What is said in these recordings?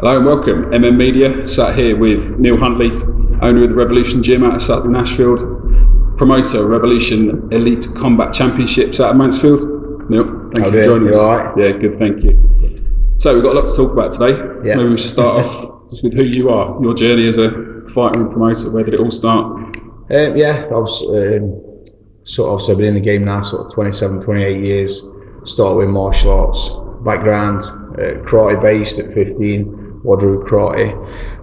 Hello and welcome, MM Media, sat here with Neil Huntley, owner of the Revolution Gym out of Sutton Ashfield, promoter of Revolution Elite Combat Championships out of Mansfield. Neil, thank you for joining us. All right? Yeah, good, thank you. So we've got a lot to talk about today. Yeah. Maybe we should start off just with who you are, your journey as a fighter and promoter. Where did it all start? I was I've been in the game now 27, 28 years. Started with martial arts background, karate based at 15. Wadru karate.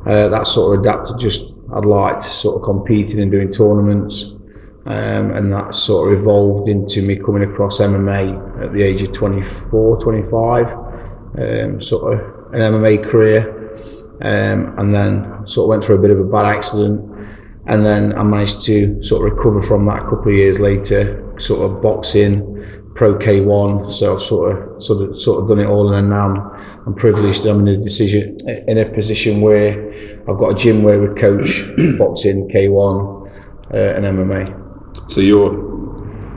That sort of adapted. I'd liked sort of competing and doing tournaments, and that sort of evolved into me coming across MMA at the age of 24, 25. Sort of an MMA career, and then sort of went through a bit of a bad accident, and then I managed to sort of recover from that a couple of years later. Sort of boxing, pro K1, so I've sort of done it all, and then now I'm privileged. I'm in a position where I've got a gym where we coach boxing, K1, and MMA. So you're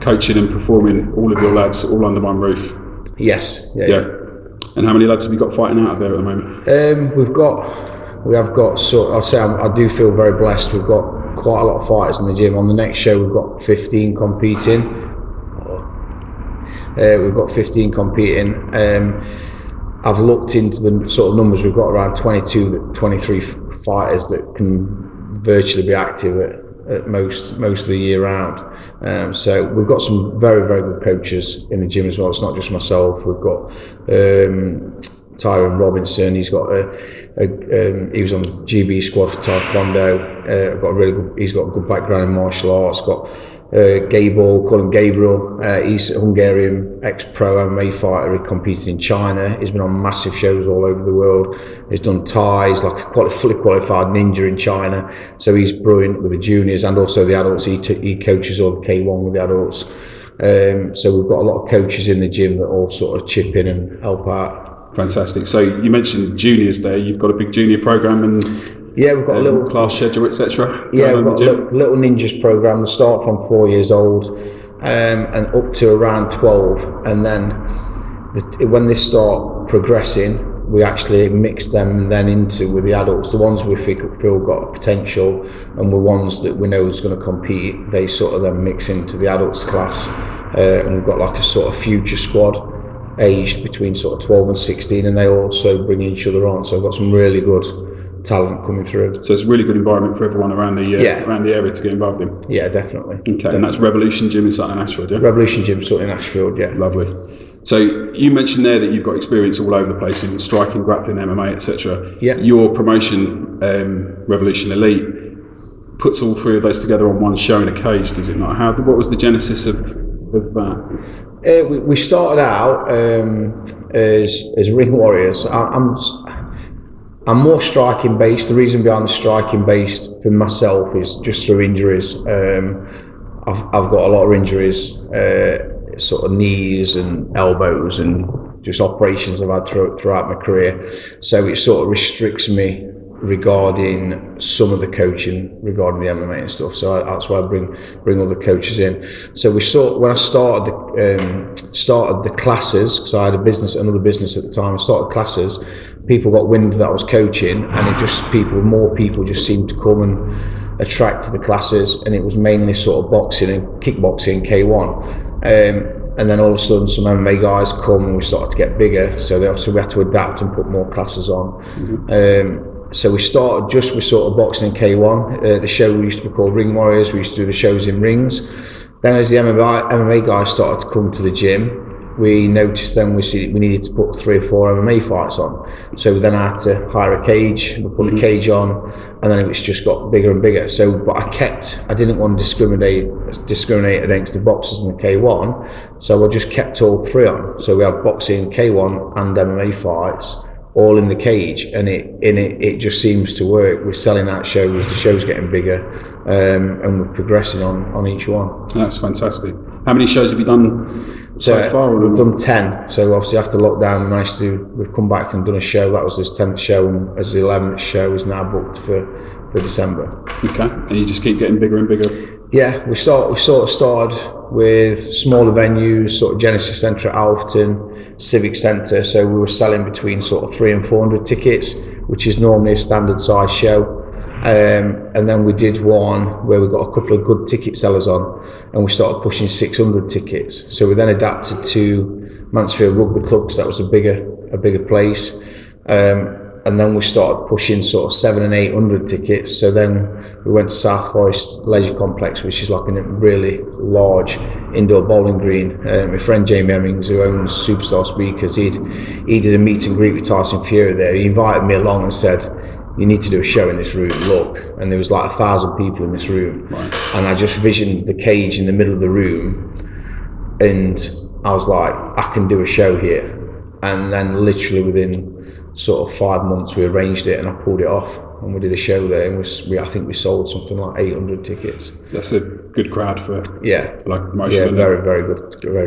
coaching and performing all of your lads all under one roof? Yes. Yeah. And how many lads have you got fighting out of there at the moment? We have got I do feel very blessed. We've got quite a lot of fighters in the gym. On the next show, we've got 15 competing. I've looked into the sort of numbers. We've got around 22, 23 fighters that can virtually be active at most of the year round. So we've got some very, very good coaches in the gym as well. It's not just myself. We've got Tyrone Robinson. He's got he was on the GB squad for Taekwondo. He's got a good background in martial arts. Got call him Gabriel. He's a Hungarian ex-pro MMA fighter. He competed in China. He's been on massive shows all over the world. He's done Thais, like a fully qualified ninja in China. So he's brilliant with the juniors and also the adults. He coaches all the K1 with the adults. So we've got a lot of coaches in the gym that all sort of chip in and help out. Fantastic. So you mentioned juniors there. You've got a big junior program and we've got a little class schedule, etc. Yeah, we've got a little ninjas program that start from 4 years old and up to around 12, and then when they start progressing, we actually mix them then into with the adults. The ones we feel got potential and the ones that we know is going to compete, they sort of then mix into the adults class, and we've got like a sort of future squad aged between sort of 12 and 16, and they also bring each other on. So I've got some really good talent coming through. So it's a really good environment for everyone around the area to get involved in. Yeah, definitely. Okay, and that's Revolution Gym in Sutton Ashfield, yeah? Revolution Gym, Sutton Ashfield, yeah. Lovely. So you mentioned there that you've got experience all over the place in striking, grappling, MMA, etc. Yeah. Your promotion, Revolution Elite, puts all three of those together on one show in a cage, does it not? What was the genesis of that? We started out as ring warriors. I'm more striking based. The reason behind the striking based for myself is just through injuries. I've got a lot of injuries, sort of knees and elbows, and just operations I've had throughout my career. So it sort of restricts me regarding some of the coaching regarding the MMA and stuff. So that's why I bring other coaches in. So when I started the classes, because I had another business at the time. I started classes. People got wind that I was coaching, and more people just seemed to come and attract to the classes, and it was mainly sort of boxing and kickboxing, K1. And then all of a sudden some MMA guys come and we started to get bigger, so we had to adapt and put more classes on. Mm-hmm. So we started just with sort of boxing and K1. The show used to be called Ring Warriors. We used to do the shows in rings. Then as the MMA guys started to come to the gym, we noticed then we needed to put 3 or 4 MMA fights on. So we then had to hire a cage, we put a cage on, and then it just got bigger and bigger. So, but I didn't want to discriminate against the boxers and the K1, so I just kept all 3 on. So we have boxing, K1 and MMA fights all in the cage, and it just seems to work. We're selling out shows, the show's getting bigger, and we're progressing on each one. That's fantastic. How many shows have you done so far? We've done 10. So obviously after lockdown, we've come back and done a show. That was this 10th show, and as the 11th show is now booked for December. Okay, and you just keep getting bigger and bigger. Yeah, we sort of started with smaller venues, sort of Genesis Centre at Alfton, Civic Centre. So we were selling between sort of 300 and 400 tickets. which is normally a standard size show. And then we did one where we got a couple of good ticket sellers on, and we started pushing 600 tickets. So we then adapted to Mansfield Rugby Club because that was a bigger place. And then we started pushing sort of 700 and 800 tickets. So then we went to South Forest Leisure Complex, which is like a really large indoor bowling green. My friend Jamie Hemmings, who owns Superstar Speakers, he did a meet and greet with Tyson Fury there. He invited me along and said, "You need to do a show in this room, look." And there was like 1,000 people in this room. Right. And I just visioned the cage in the middle of the room, and I was like, I can do a show here. And then literally within sort of 5 months we arranged it and I pulled it off, and we did a show there, and I think we sold something like 800 tickets. That's a good crowd for like promotion. Yeah, very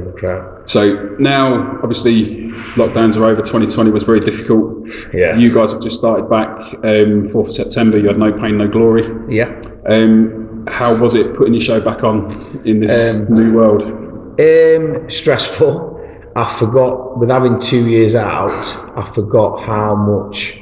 good crowd. So now obviously lockdowns are over. 2020 was very difficult. Yeah. You guys have just started back 4th of September. You had No Pain No Glory. Yeah. How was it putting your show back on in this new world? Stressful. I forgot, with having 2 years out, I forgot how much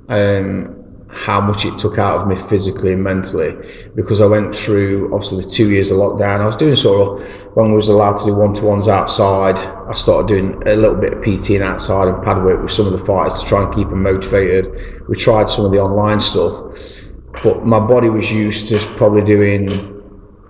it took out of me physically and mentally, because I went through obviously the 2 years of lockdown. I was doing sort of, when we was allowed to do one-to-ones outside, I started doing a little bit of PTing outside and pad work with some of the fighters to try and keep them motivated. We tried some of the online stuff, but my body was used to probably doing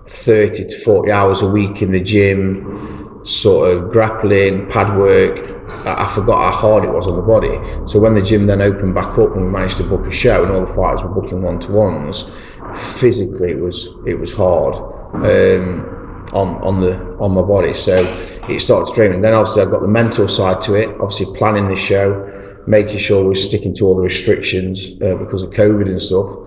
30 to 40 hours a week in the gym, sort of grappling, pad work. I forgot how hard it was on the body. So when the gym then opened back up and we managed to book a show and all the fighters were booking one-to-ones, physically it was hard on my body. So it started straining. Then obviously I've got the mental side to it, obviously planning the show, making sure we're sticking to all the restrictions because of COVID and stuff.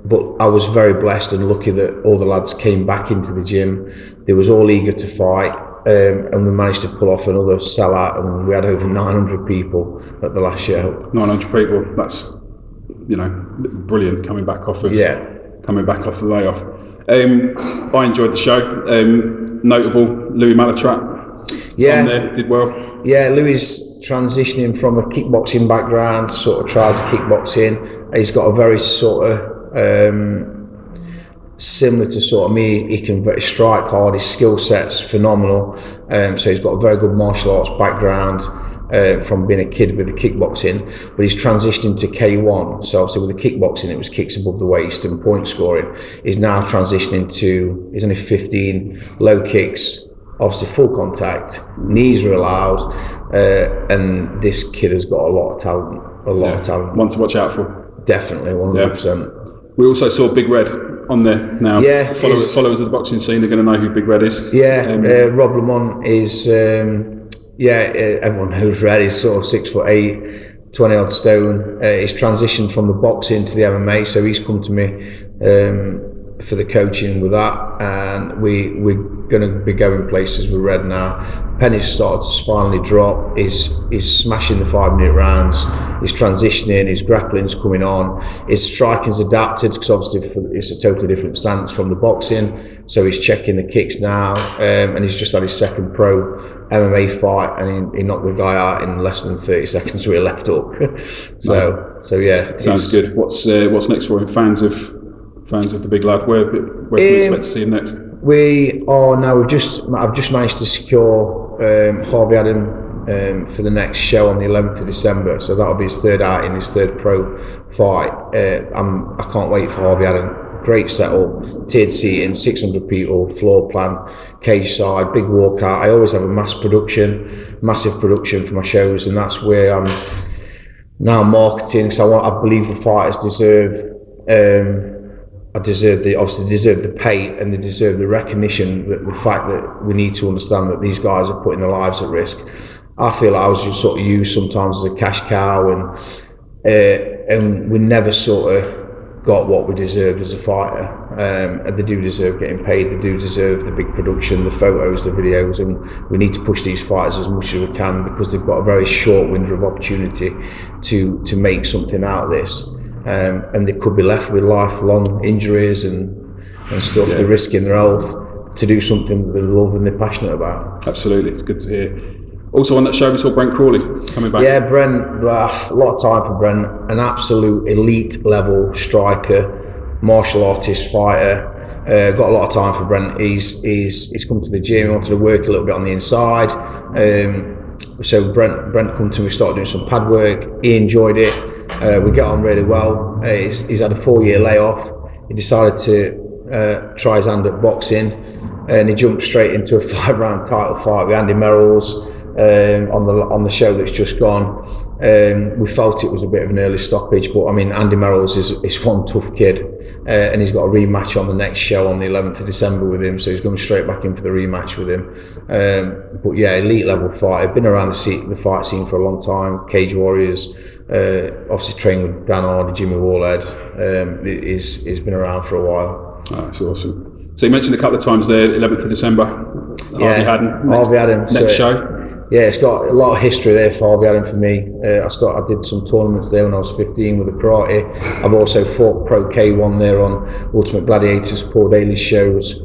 But I was very blessed and lucky that all the lads came back into the gym. They was all eager to fight, and we managed to pull off another sellout, and we had over 900 people at the last show. 900 people, that's, brilliant coming back off of the layoff. I enjoyed the show. Notable, Louis Malatrap on there, did well. Yeah, Louis transitioning from a kickboxing background, sort of tries kickboxing. He's got a very sort of similar to sort of me. He can strike hard, his skill set's phenomenal, so he's got a very good martial arts background from being a kid with the kickboxing, but he's transitioning to K1. So obviously with the kickboxing it was kicks above the waist and point scoring. He's now transitioning to, he's only 15, low kicks, obviously full contact, knees are allowed, and this kid has got a lot of talent. One to watch out for. Definitely, 100%. We also saw Big Red on there now. Yeah, followers of the boxing scene are going to know who Big Red is. Yeah, Rob Lamont is, everyone knows Red. He's sort of 6'8", 20 odd stone. He's transitioned from the boxing to the MMA, so he's come to me for the coaching with that, and we're going to be going places with Red now. Penny's started to finally drop. He's smashing the 5-minute rounds. He's transitioning. His grappling's coming on. His striking's adapted because obviously it's a totally different stance from the boxing. So he's checking the kicks now, and he's just had his second pro MMA fight, and he knocked the guy out in less than 30 seconds with a left hook. so yeah, sounds good. What's next for him? Fans of the big lad, where can we expect to see him next? We are now. I've just managed to secure Harvey Adam for the next show on the 11th of December. So that'll be his third outing, his third pro fight. I can't wait for Harvey Adam. Great setup, tiered seating, 600 people, floor plan, cage side, big walkout. I always have a massive production for my shows, and that's where I'm now marketing. So I believe the fighters deserve. Obviously deserve the pay, and they deserve the recognition, the fact that we need to understand that these guys are putting their lives at risk. I feel like I was just sort of used sometimes as a cash cow, and we never sort of got what we deserved as a fighter. And they do deserve getting paid, they do deserve the big production, the photos, the videos, and we need to push these fighters as much as we can, because they've got a very short window of opportunity to make something out of this. And they could be left with lifelong injuries and stuff. They're risking their health to do something that they love and they're passionate about. Absolutely, it's good to hear. Also on that show we saw Brent Crawley coming back. Yeah, Brent, a lot of time for Brent. An absolute elite level striker, martial artist, fighter. Got a lot of time for Brent. He's come to the gym, wanted to work a little bit on the inside. So Brent come to me, started doing some pad work. He enjoyed it. We get on really well. He's had a 4-year layoff. He decided to try his hand at boxing, and he jumped straight into a 5-round title fight with Andy Merrills on the show that's just gone. We felt it was a bit of an early stoppage, but I mean, Andy Merrills is one tough kid, and he's got a rematch on the next show on the 11th of December with him, so he's going straight back in for the rematch with him. But yeah, elite level fighter, been around the fight scene for a long time. Cage Warriors, obviously trained with Dan Hardy, Jimmy Warlhead. He's been around for a while. Oh, that's awesome. So you mentioned a couple of times there, 11th of December. Yeah, Harvey Haddon. Next show. Yeah, it's got a lot of history there for Harvey Haddon for me. I did some tournaments there when I was 15 with the karate. I've also fought Pro K1 there on Ultimate Gladiators, Paul Daly's shows.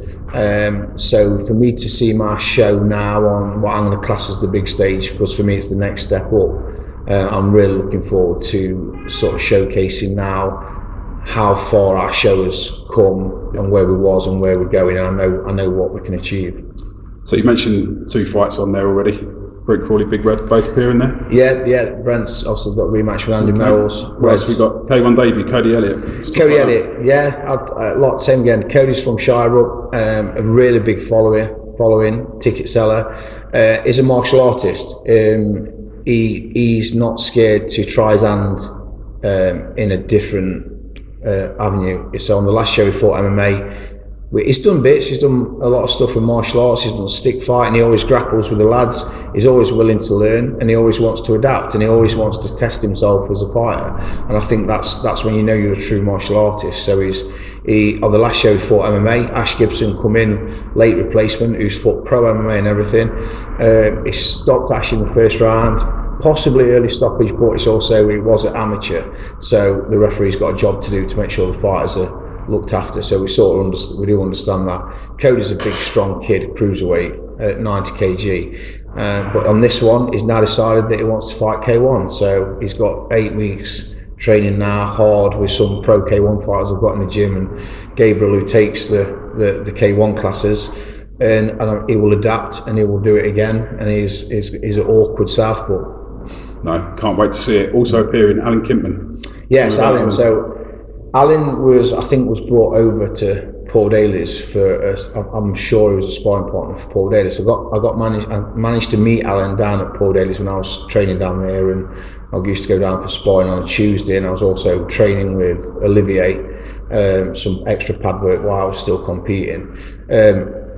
So for me to see my show now on what I'm going to class as the big stage, because for me it's the next step up. I'm really looking forward to sort of showcasing now how far our show has come and where we was and where we're going. And I know what we can achieve. So you mentioned 2 fights on there already. Brent Crawley, Big Red, both appearing there? Yeah. Brent's obviously got a rematch with Andy Merrills. Whereas we got K1 debut, Cody Elliott. Cody Elliott, yeah, a lot same again. Cody's from Shire, a really big following, ticket seller. Is a martial artist. He's not scared to try his hand in a different avenue. So on the last show he fought MMA. He's done bits, he's done a lot of stuff with martial arts, he's done stick fighting, he always grapples with the lads, he's always willing to learn, and he always wants to adapt, and he always wants to test himself as a fighter. And I think that's when you know you're a true martial artist. So on the last show he fought MMA. Ash Gibson come in, late replacement, who's fought pro MMA and everything. He stopped Ash in the first round, possibly early stoppage, but it was an amateur, so the referee's got a job to do to make sure the fighters are looked after. So we do understand that. Cody's a big, strong kid, cruiserweight at 90 kg. But on this one, he's now decided that he wants to fight K1. So he's got 8 weeks training now, hard, with some pro K1 fighters I've got in the gym, and Gabriel, who takes the K1 classes, and he will adapt and he will do it again. And he's an awkward southpaw. No, can't wait to see it. Also appearing, Alan Kimpman. Yes, Alan. So Alan was brought over to Paul Daly's I'm sure he was a sparring partner for Paul Daly. So I managed to meet Alan down at Paul Daly's when I was training down there, and I used to go down for sparring on a Tuesday, and I was also training with Olivier, some extra pad work while I was still competing.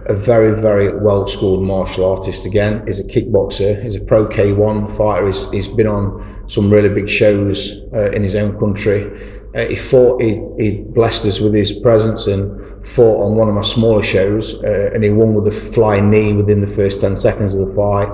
A very, very well-schooled martial artist again. He's a kickboxer, he's a pro K1 fighter, he's been on some really big shows in his own country. He blessed us with his presence and fought on one of my smaller shows, and he won with a flying knee within the first 10 seconds of the fight,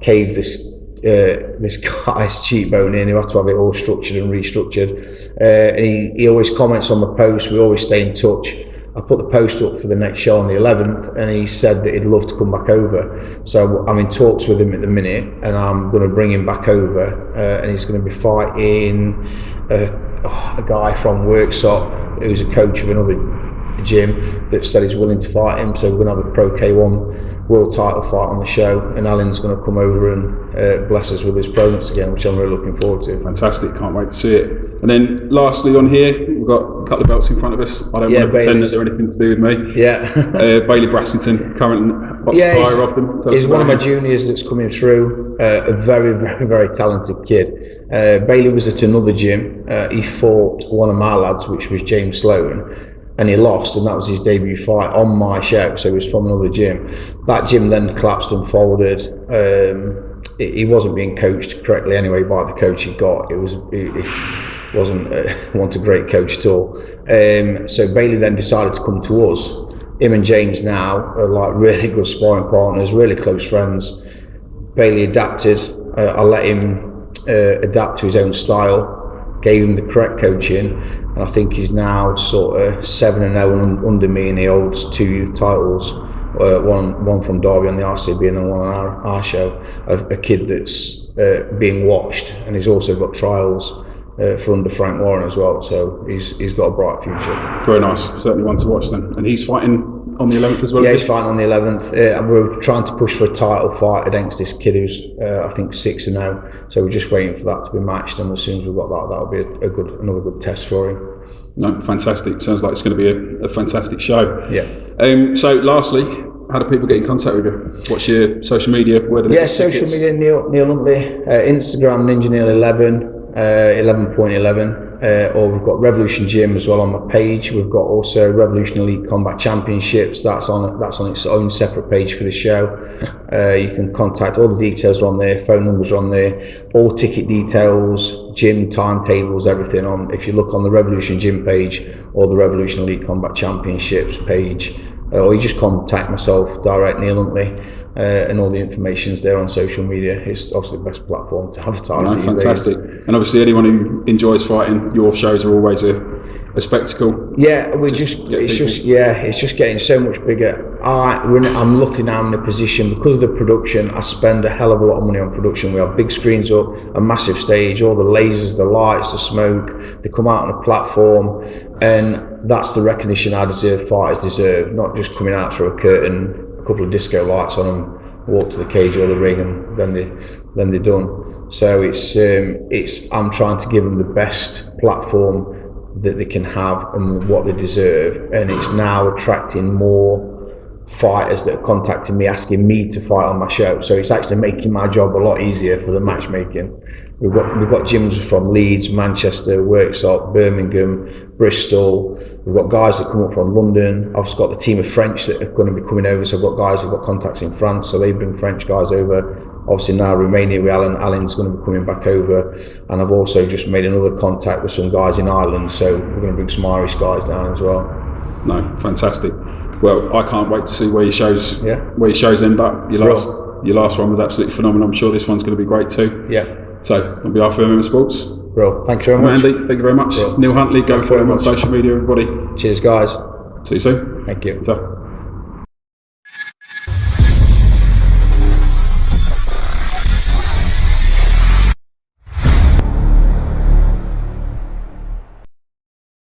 caved this guy's cheekbone in. He had to have it all structured and restructured. And he always comments on the post, we always stay in touch. I put the post up for the next show on the 11th, and he said that he'd love to come back over. So I'm in talks with him at the minute, and I'm going to bring him back over, and he's going to be fighting a guy from Worksop who's a coach of another gym that said he's willing to fight him. So we're going to have a Pro K1 world title fight on the show, and Alan's going to come over and bless us with his presence again, which I'm really looking forward to. Fantastic, can't wait to see it. And then lastly on here, we've got a couple of belts in front of us. I don't want to pretend that they're anything to do with me. Yeah. Bailey Brassington, current buyer of them. He's one of my juniors that's coming through, a very, very, very talented kid. Bailey was at another gym. He fought one of my lads, which was James Sloan, and he lost, and that was his debut fight on my show. So he was from another gym. That gym then collapsed and folded. He wasn't being coached correctly anyway by the coach he got. He wasn't a great coach at all. So Bailey then decided to come to us. Him and James now are like really good sparring partners, really close friends. Bailey adapted. I let him adapt to his own style, gave him the correct coaching, and I think he's now sort of 7-0 under me, and he holds 2 youth titles one from Derby on the RCB and then one on our show, of a kid that's being watched, and he's also got trials for under Frank Warren as well, so he's got a bright future. Very nice, certainly one to watch then. And he's fighting on the 11th as well? Yeah, he's fighting on the 11th. We're trying to push for a title fight against this kid who's I think 6-0, so we're just waiting for that to be matched, and as soon as we've got that, that'll be another good test for him. No, fantastic. Sounds like it's going to be a fantastic show. Yeah. So lastly, how do people get in contact with you? What's your social media? Social media, Neil Huntley, Instagram Ninja Neil 11, 11.11, or we've got Revolution Gym as well on my page. We've got also Revolution Elite Combat Championships. That's on its own separate page for the show. You can contact, all the details are on there, phone numbers are on there, all ticket details, gym timetables, everything on. If you look on the Revolution Gym page or the Revolution Elite Combat Championships page, or you just contact myself, direct Neil Huntley, and all the information's there on social media. It's obviously the best platform to advertise these fantastic days. And obviously anyone who enjoys fighting, your shows are always a spectacle. Yeah, it's just getting so much bigger. I'm lucky now, I'm in a position, because of the production, I spend a hell of a lot of money on production. We have big screens up, a massive stage, all the lasers, the lights, the smoke, they come out on a platform, and that's the recognition I deserve, fighters deserve, not just coming out through a curtain, a couple of disco lights on them, walk to the cage or the ring, and then they're done. So it's I'm trying to give them the best platform that they can have and what they deserve, and it's now attracting more fighters that are contacting me, asking me to fight on my show. So it's actually making my job a lot easier for the matchmaking. We've got gyms from Leeds, Manchester, Worksop, Birmingham, Bristol. We've got guys that come up from London. I've got the team of French that are going to be coming over. So I've got guys who've got contacts in France, so they bring French guys over. Obviously now Romania with Alan's going to be coming back over, and I've also just made another contact with some guys in Ireland, so we're going to bring some Irish guys down as well. No, fantastic. Well, I can't wait to see where your shows end up. Your last one was absolutely phenomenal. I'm sure this one's going to be great too. Yeah. So on behalf of MMA Sports, bro, thank you very much. Andy, thank you very much. Bro. Neil Huntley, go for him on social media, everybody. Cheers, guys. See you soon. Thank you. So.